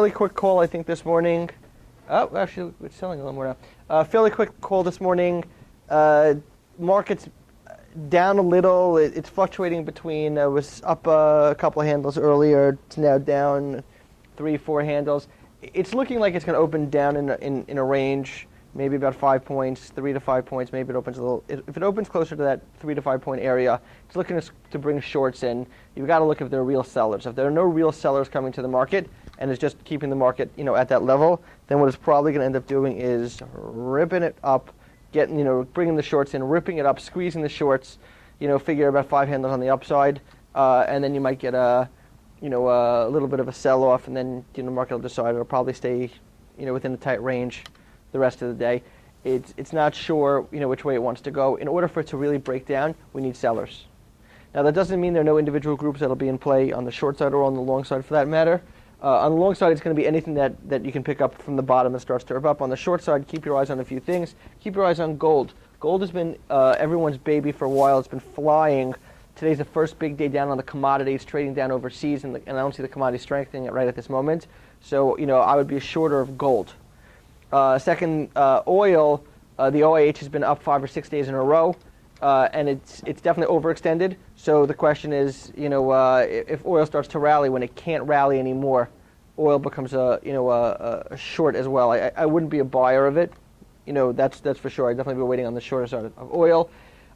fairly quick call, I think, this morning. Oh, actually, it's selling a little more now. Fairly quick call this morning. Market's down a little. It's fluctuating between, was up a couple of handles earlier. It's now down 3-4 handles. It's looking like it's going to open down in a range, maybe about 5 points, 3 to 5 points. Maybe it opens a little. If it opens closer to that 3 to 5 point area, it's looking to bring shorts in. You've got to look if there are real sellers. If there are no real sellers coming to the market and it's just keeping the market, at that level, then what it's probably going to end up doing is ripping it up, bringing the shorts in, ripping it up, squeezing the shorts. Figure about 5 handles on the upside, and then you might get a little bit of a sell-off, and then the market will decide it'll probably stay, within a tight range the rest of the day. It's not sure, which way it wants to go. In order for it to really break down, we need sellers. Now, that doesn't mean there are no individual groups that'll be in play on the short side or on the long side for that matter. On the long side, it's going to be anything that you can pick up from the bottom that starts to rip up. On the short side, keep your eyes on a few things. Keep your eyes on gold. Gold has been everyone's baby for a while. It's been flying. Today's the first big day down on the commodities, trading down overseas, and I don't see the commodity strengthening right at this moment. So, I would be shorter of gold. Second, oil. The OIH has been up 5 or 6 days in a row, and it's definitely overextended. So the question is, if oil starts to rally when it can't rally anymore, oil becomes a short as well. I wouldn't be a buyer of it. That's for sure. I'd definitely be waiting on the shorter side of oil.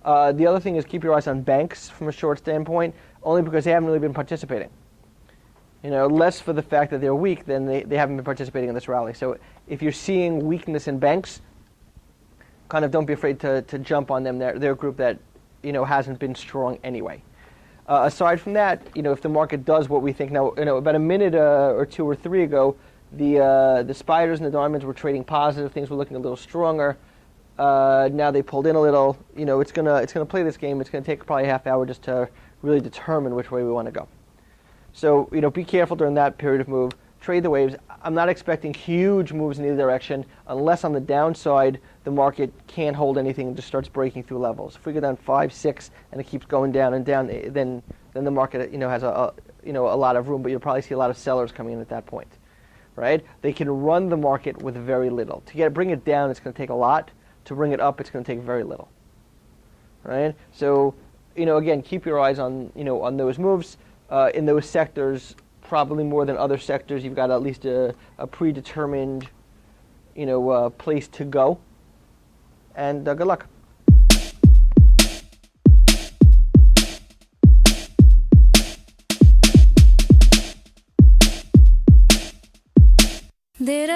The other thing is keep your eyes on banks from a short standpoint, only because they haven't really been participating. Less for the fact that they're weak than they haven't been participating in this rally. So if you're seeing weakness in banks, kind of don't be afraid to jump on them. They're a group that hasn't been strong anyway. Aside from that, if the market does what we think now, about a minute or 2 or 3 ago, the spiders and the diamonds were trading positive. Things were looking a little stronger. Now they pulled in a little. It's gonna play this game. It's gonna take probably a half hour just to really determine which way we want to go. So be careful during that period of move. Trade the waves. I'm not expecting huge moves in either direction unless on the downside the market can't hold anything and just starts breaking through levels. If we go down 5, 6 and it keeps going down and down, then the market has a lot of room, but you'll probably see a lot of sellers coming in at that point. Right? They can run the market with very little. To bring it down, it's going to take a lot. To bring it up, it's going to take very little. Right? So, again, keep your eyes on those moves. In those sectors, probably more than other sectors, you've got at least a predetermined, place to go. And good luck. Da